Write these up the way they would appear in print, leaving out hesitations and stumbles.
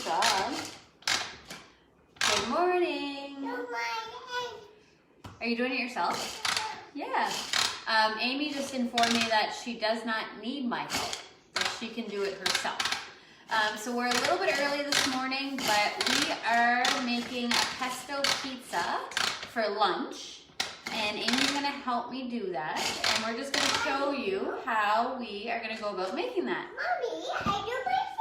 job. Good morning. Good morning. Are you doing it yourself? Yeah. Amy just informed me that she does not need my help, that she can do it herself. So we're a little bit early this morning, but we are making a pesto pizza for lunch. And Amy's gonna help me do that. And we're just gonna show you how we are gonna go about making that. Mommy, I do myself.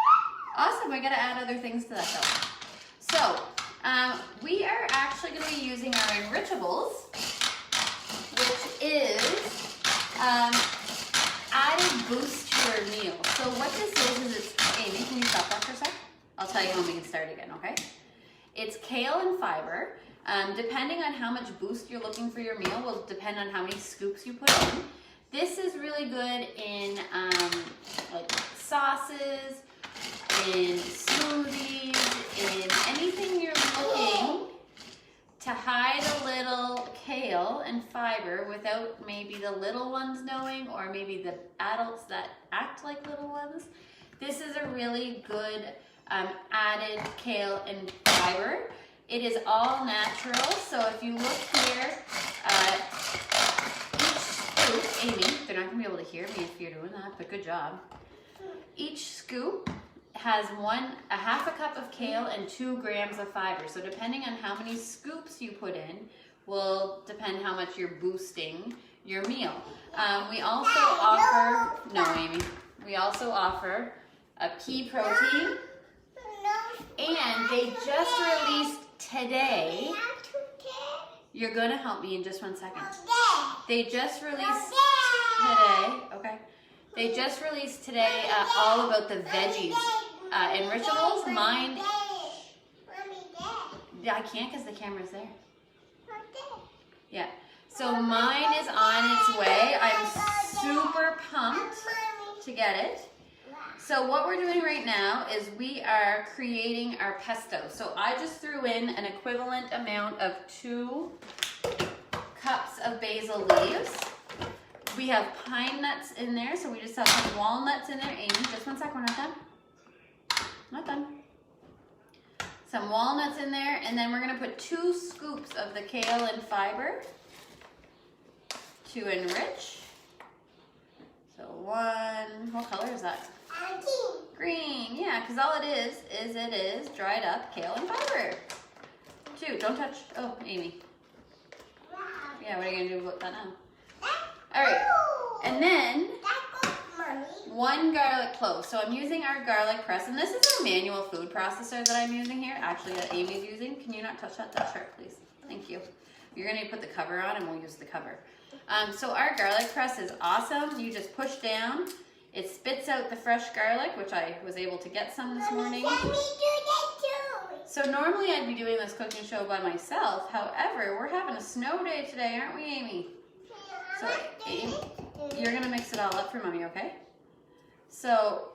Awesome, I gotta add other things to that though. So, we are actually gonna be using our enrichables, which is added boost to your meal. So what this is it's, Amy, can you stop that for a sec? I'll tell you when we can start again, okay? It's kale and fiber. Depending on how much boost you're looking for your meal will depend on how many scoops you put in. This is really good in like sauces, in smoothies, in anything you're looking to hide a little kale and fiber without maybe the little ones knowing, or maybe the adults that act like little ones. This is a really good added kale and fiber. It is all natural, so if you look here, each scoop, Amy, they're not gonna be able to hear me if you're doing that, but good job. Each scoop has a half a cup of kale and 2 grams of fiber. So depending on how many scoops you put in will depend how much you're boosting your meal. We also offer, no Amy, we also offer a pea protein, and they just released today. You're gonna help me in just 1 second. They just released today, okay. They just released today all about the veggies. Enrichables, mine, I can't because the camera's there. Yeah, so mine is on its way. I'm super pumped to get it. So what we're doing right now is we are creating our pesto. So I just threw in an equivalent amount of 2 cups of basil leaves. We have pine nuts in there, so we just have some walnuts in there. Amy, just 1 sec, we're not done. Not done. Some walnuts in there, and then we're gonna put 2 scoops of the kale and fiber to enrich. So 1, what color is that? Green, yeah, because all it is dried up kale and fiber. 2, don't touch, oh, Amy. Yeah, what are you gonna do about that now? All right, and then 1 garlic clove. So I'm using our garlic press, and this is a manual food processor that I'm using here, actually that Amy's using. Can you not touch that sharp, please? Thank you. You're gonna put the cover on and we'll use the cover. So our garlic press is awesome. You just push down, it spits out the fresh garlic, which I was able to get some this morning. So normally I'd be doing this cooking show by myself. However, we're having a snow day today, aren't we, Amy? So Amy, you're gonna mix it all up for Mommy, okay? So,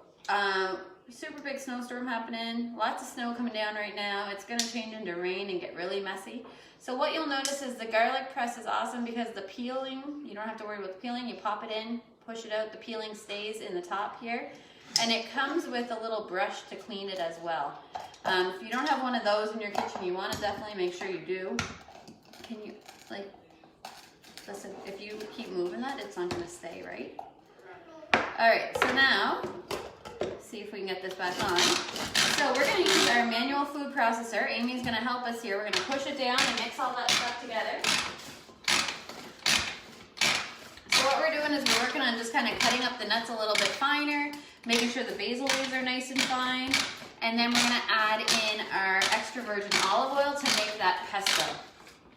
super big snowstorm happening, lots of snow coming down right now. It's gonna change into rain and get really messy. So what you'll notice is the garlic press is awesome because the peeling, you don't have to worry about the peeling. You pop it in, push it out, the peeling stays in the top here. And it comes with a little brush to clean it as well. If you don't have one of those in your kitchen, you wanna definitely make sure you do. Can you, like, listen, if you keep moving that, it's not gonna stay, right? All right, so now, see if we can get this back on. So we're gonna use our manual food processor. Amy's gonna help us here. We're gonna push it down and mix all that stuff together. So what we're doing is we're working on just kind of cutting up the nuts a little bit finer, making sure the basil leaves are nice and fine. And then we're gonna add in our extra virgin olive oil to make that pesto.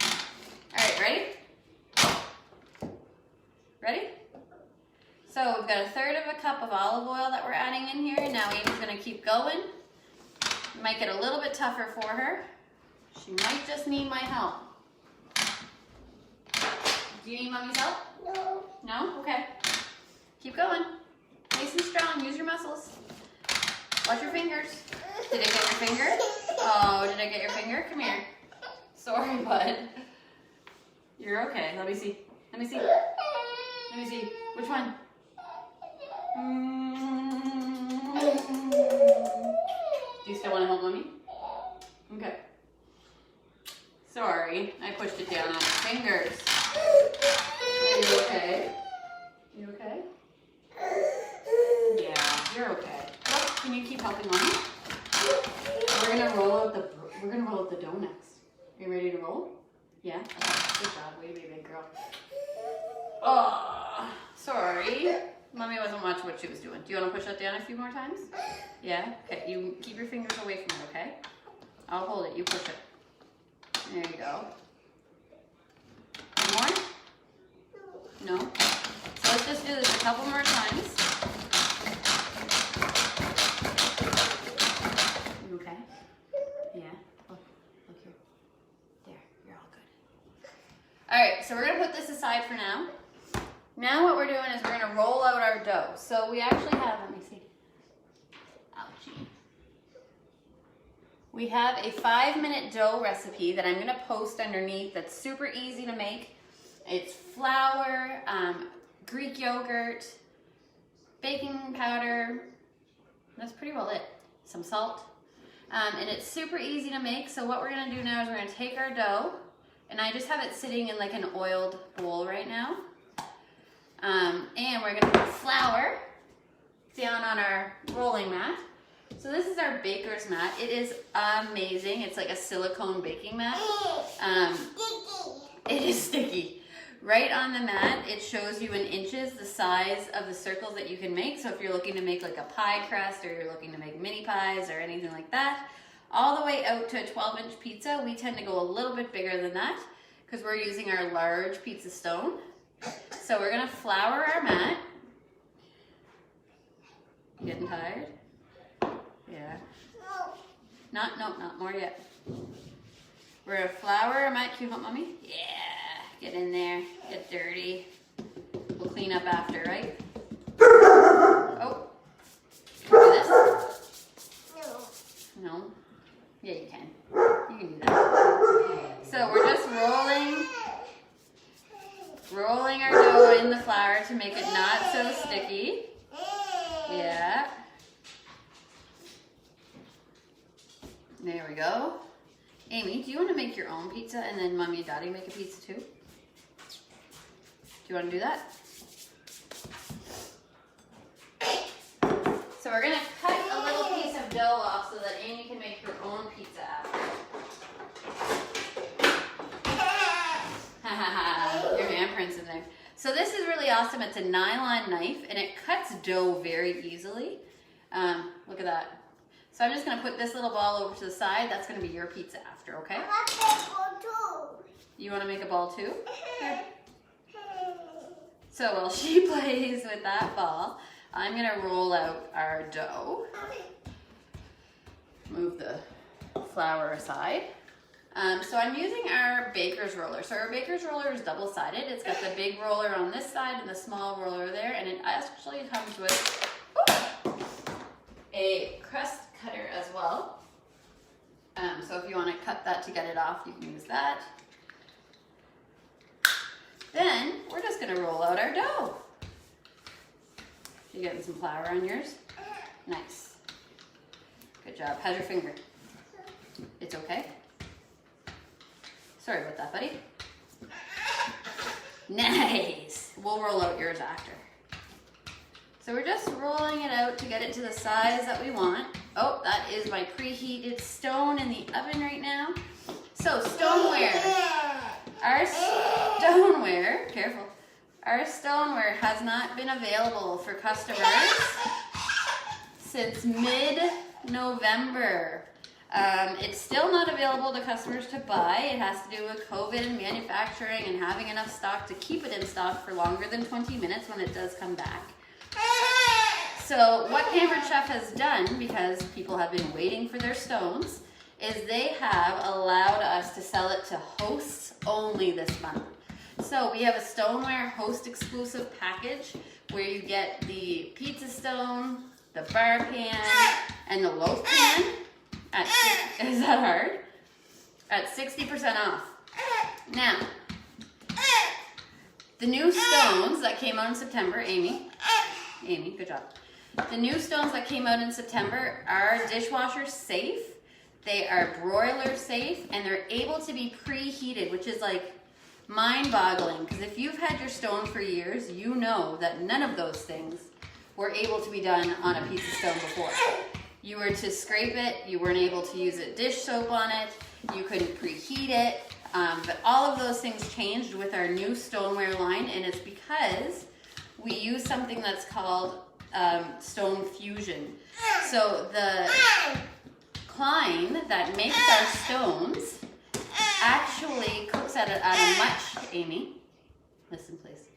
All right, ready? Ready? So we've got 1/3 of a cup of olive oil that we're adding in here. Now Amy's gonna keep going. Might get a little bit tougher for her. She might just need my help. Do you need Mommy's help? No. No? Okay. Keep going. Nice and strong, use your muscles. Watch your fingers. Did I get your finger? Oh, did I get your finger? Come here. Sorry, bud. You're okay. Let me see. Let me see. Let me see. Which one? Do you still want to hold one mommy? Okay. Sorry, I pushed it down on my fingers. Are you okay? You okay? Yeah, you're okay. Oh, can you keep helping mommy? We're gonna roll out the dough next. Are you ready to roll? Yeah? Okay, good job. Way to be a big girl. Oh, sorry. Mommy wasn't watching what she was doing. Do you want to push that down a few more times? Yeah? Okay, you keep your fingers away from it, okay? I'll hold it, you push it. There you go. One more? No? So let's just do this a couple more times. You okay? Yeah? Look here. There, you're all good. Alright, so we're going to put this aside for now. Now what we're doing is we're going to roll out our dough. So we actually have, let me see. Ouchie. We have a 5-minute dough recipe that I'm going to post underneath that's super easy to make. It's flour, Greek yogurt, baking powder, that's pretty well it. Some salt. And it's super easy to make, so what we're going to do now is we're going to take our dough, and I just have it sitting in like an oiled bowl right now. And we're going to put flour down on our rolling mat. So this is our baker's mat. It is amazing. It's like a silicone baking mat. It is sticky. Right on the mat, it shows you in inches the size of the circles that you can make. So if you're looking to make like a pie crust, or you're looking to make mini pies or anything like that, all the way out to a 12-inch pizza, we tend to go a little bit bigger than that because we're using our large pizza stone. So we're gonna flour our mat. You getting tired? Yeah. Not more yet. We're gonna flour our mat. Can you help mommy? Yeah. Get in there. Get dirty. We'll clean up after, right? Oh. Can you do this? No. Yeah, you can. You can do that. So we're just rolling our dough in the flour to make it not so sticky. Yeah. There we go. Amy, do you want to make your own pizza and then mommy and daddy make a pizza too? Do you want to do that? So we're going to cut a little piece of dough off so that Amy can make her own pizza after. Your handprints in there. So this is really awesome. It's a nylon knife and it cuts dough very easily. Look at that. So I'm just going to put this little ball over to the side. That's going to be your pizza after, okay? I want that ball too. You want to make a ball too? Here. So while she plays with that ball, I'm going to roll out our dough. Move the flour aside. So I'm using our baker's roller. So our baker's roller is double-sided. It's got the big roller on this side and the small roller there, and it actually comes with a crust cutter as well. So if you want to cut that to get it off, you can use that. Then we're just going to roll out our dough. You getting some flour on yours? Nice. Good job. How's your finger? It's okay? Sorry about that, buddy. Nice. We'll roll out yours after. So we're just rolling it out to get it to the size that we want. Oh, that is my preheated stone in the oven right now. So stoneware. Our stoneware, careful. Our stoneware has not been available for customers since mid-November. It's still not available to customers to buy. It has to do with COVID and manufacturing and having enough stock to keep it in stock for longer than 20 minutes when it does come back. So what Pampered Chef has done, because people have been waiting for their stones, is they have allowed us to sell it to hosts only this month. So we have a stoneware host exclusive package where you get the pizza stone, the bar pan, and the loaf pan. Is that hard? At 60% off. Now, the new stones that came out in September, Amy, good job. The new stones that came out in September are dishwasher safe. They are broiler safe and they're able to be preheated, which is like mind-boggling, because if you've had your stone for years, you know that none of those things were able to be done on a pizza stone before. You were to scrape it, you weren't able to use a dish soap on it, you couldn't preheat it, but all of those things changed with our new stoneware line, and it's because we use something that's called stone fusion. So the Klein that makes our stones actually cooks at a much, Amy, listen please,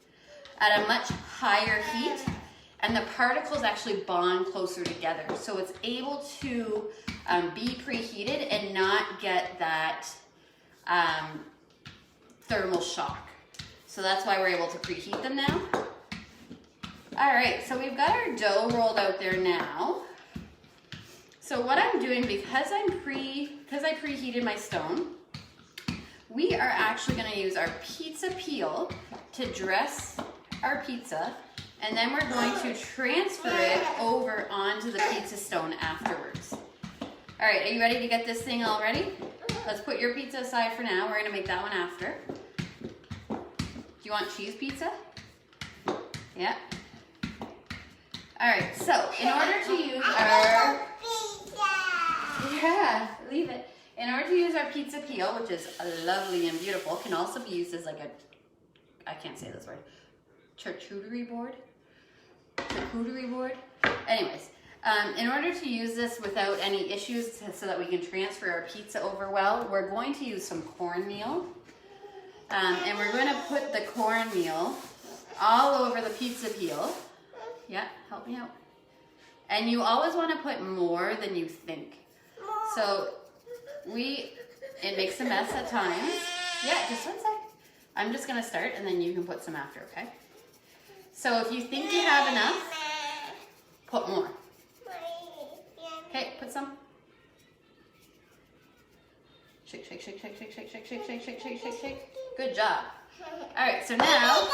at a much higher heat, and the particles actually bond closer together. So it's able to be preheated and not get that thermal shock. So that's why we're able to preheat them now. All right, so we've got our dough rolled out there now. So what I'm doing, because I preheated my stone, we are actually gonna use our pizza peel to dress our pizza, and then we're going to transfer it over onto the pizza stone afterwards. All right, are you ready to get this thing all ready? Let's put your pizza aside for now. We're gonna make that one after. Do you want cheese pizza? Yeah. All right, so in order to use our... Yeah, leave it. In order to use our pizza peel, which is lovely and beautiful, can also be used as like a, I can't say this word, charcuterie board? Charcuterie board? Anyways, in order to use this without any issues so that we can transfer our pizza over well, we're going to use some cornmeal. And we're going to put the cornmeal all over the pizza peel. Yeah, help me out. And you always want to put more than you think. So it makes a mess at times. Yeah, just one sec. I'm just gonna start and then you can put some after, okay? So if you think you have enough, put more. Okay, put some. Shake, shake, shake, shake, shake, shake, shake, shake, shake, shake, shake, shake, shake. Good job. All right, so now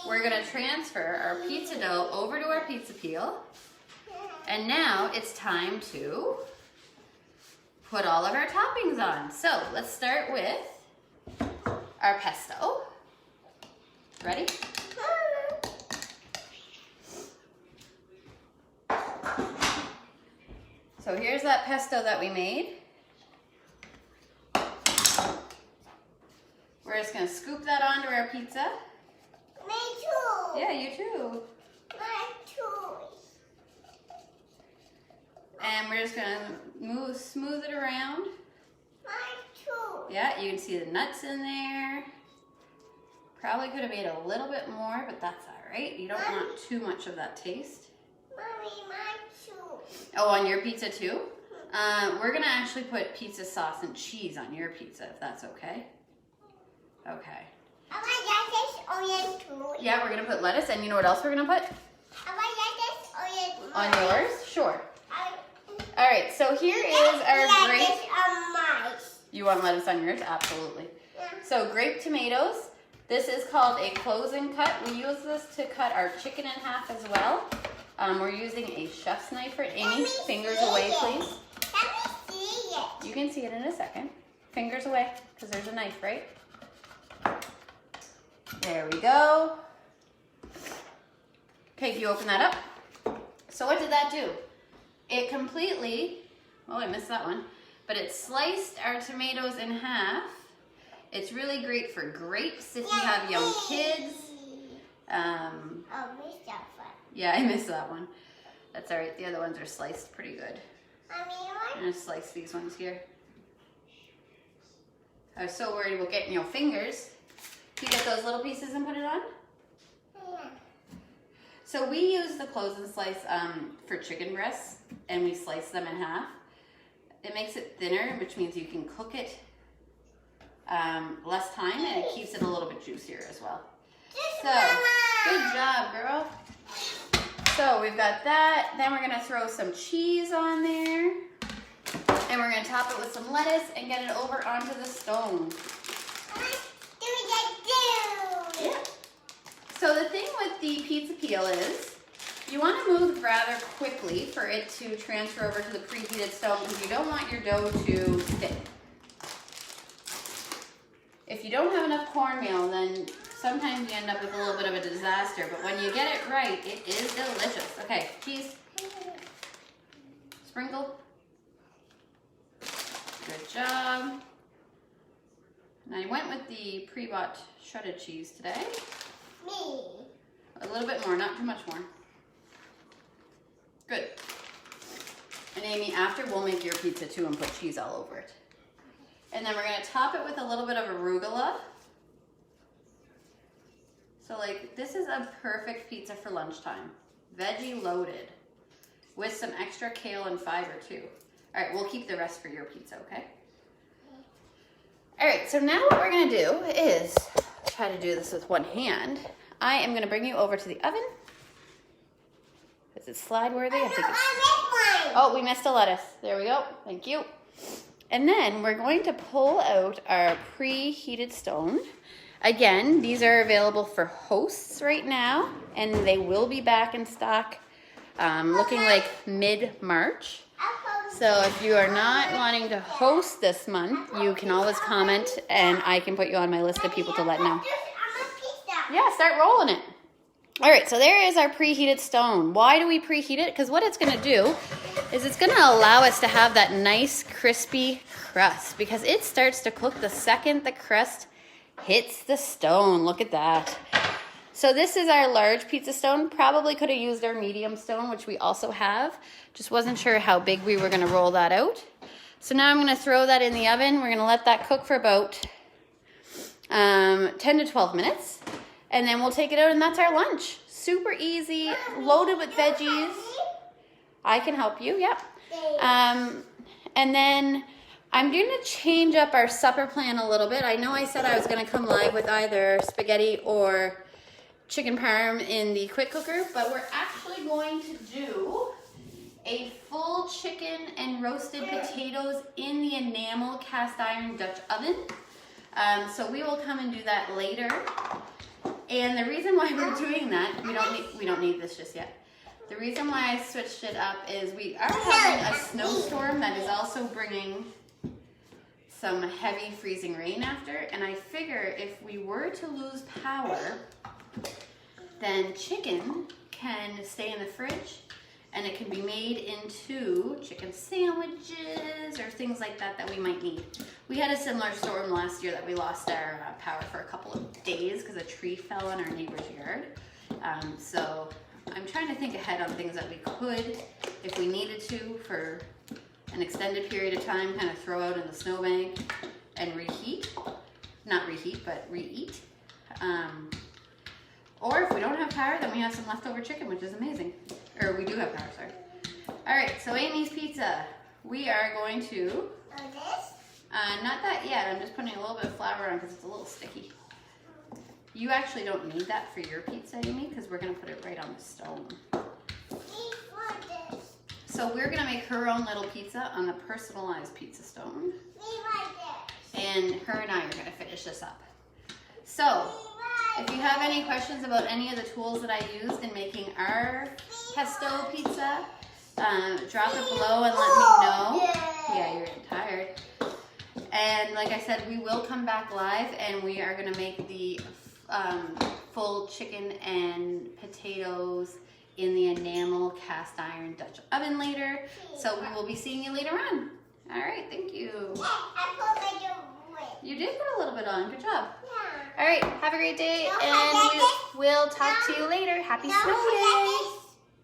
we're gonna transfer our pizza dough over to our pizza peel. And now it's time to put all of our toppings on. So let's start with our pesto. Ready? So here's that pesto that we made. We're just gonna scoop that onto our pizza. Me too. Yeah, you too. Me too. And we're just gonna smooth it around. Me too. Yeah, you can see the nuts in there. Probably could have made a little bit more, but that's all right. You don't want too much of that taste. Mommy, mine too. Oh, on your pizza too? We're gonna actually put pizza sauce and cheese on your pizza, if that's okay. Okay. I want lettuce on it too. Yeah, we're gonna put lettuce, and you know what else we're gonna put? I want lettuce on it. On yours? Sure. All right, so here is our grape. Lettuce on mine. You want lettuce on yours? Absolutely. Yeah. So grape tomatoes. This is called a close and cut. We use this to cut our chicken in half as well. We're using a chef's knife for it. Amy, fingers away, please. Let me see it. You can see it in a second. Fingers away, because there's a knife, right? There we go. Okay, can you open that up? So what did that do? It completely, oh, I missed that one, but it sliced our tomatoes in half. It's really great for grapes if you have young kids. Oh, missed that one. Yeah, I missed that one. That's all right. The other ones are sliced pretty good. Mommy, I'm gonna slice these ones here. I was so worried about getting your fingers. Do you get those little pieces and put it on? Yeah. So we use the close and slice for chicken breasts, and we slice them in half. It makes it thinner, which means you can cook it less time, and it keeps it a little bit juicier as well. So, good job, girl. So we've got that. Then we're gonna throw some cheese on there, and we're gonna top it with some lettuce and get it over onto the stone. Yeah. So the thing with the pizza peel is You want to move rather quickly for it to transfer over to the preheated stone because you don't want your dough to stick. If you don't have enough cornmeal, then sometimes you end up with a little bit of a disaster. But when you get it right, it is delicious. Okay, cheese. Sprinkle. Good job. Now I went with the pre-bought shredded cheese today. Me. A little bit more, not too much more. Good. And Amy, after we'll make your pizza too and put cheese all over it. And then we're gonna top it with a little bit of arugula. So like, this is a perfect pizza for lunchtime. Veggie loaded with some extra kale and fiber too. All right, we'll keep the rest for your pizza, okay? All right, so now what we're gonna do is, try to do this with one hand. I am gonna bring you over to the oven. Is it slide worthy? I think it's... Oh, we missed a lettuce. There we go. Thank you. And then we're going to pull out our preheated stone. Again, these are available for hosts right now, and they will be back in stock looking like mid-March. So if you are not wanting to host this month, you can always comment, and I can put you on my list of people to let know. Yeah, start rolling it. All right, so there is our preheated stone. Why do we preheat it? Because what it's gonna do is it's gonna allow us to have that nice crispy crust because it starts to cook the second the crust hits the stone. Look at that. So this is our large pizza stone. Probably could have used our medium stone, which we also have. Just wasn't sure how big we were gonna roll that out. So now I'm gonna throw that in the oven. We're gonna let that cook for about 10 to 12 minutes. And then we'll take it out and that's our lunch. Super easy, loaded with veggies. I can help you, yep. And then I'm gonna change up our supper plan a little bit. I know I said I was gonna come live with either spaghetti or chicken parm in the quick cooker, but we're actually going to do a full chicken and roasted potatoes in the enamel cast iron Dutch oven. So we will come and do that later. And the reason why we're doing that, we don't need this just yet. The reason why I switched it up is we are having a snowstorm that is also bringing some heavy freezing rain after. And I figure if we were to lose power, then chicken can stay in the fridge and it can be made into chicken sandwiches or things like that that we might need. We had a similar storm last year that we lost our power for a couple of days because a tree fell in our neighbor's yard. So I'm trying to think ahead on things that we could, if we needed to, for an extended period of time, kind of throw out in the snowbank and reheat. Not reheat, but reheat. Or if we don't have power, then we have some leftover chicken, which is amazing. Or we do have power, sorry. All right, so Amy's Pizza. We are going to... not that yet. I'm just putting a little bit of flour on because it's a little sticky. You actually don't need that for your pizza, Amy, because we're going to put it right on the stone. So we're going to make her own little pizza on the personalized pizza stone. And her and I are going to finish this up. So, if you have any questions about any of the tools that I used in making our pesto pizza, drop it below and let me know. Yeah, you're getting tired. And like I said, we will come back live and we are going to make the full chicken and potatoes in the enamel cast iron Dutch oven later. So we will be seeing you later on. All right, thank you. You did put a little bit on. Good job. All right, have a great day, and we'll talk to you later. Happy snow day.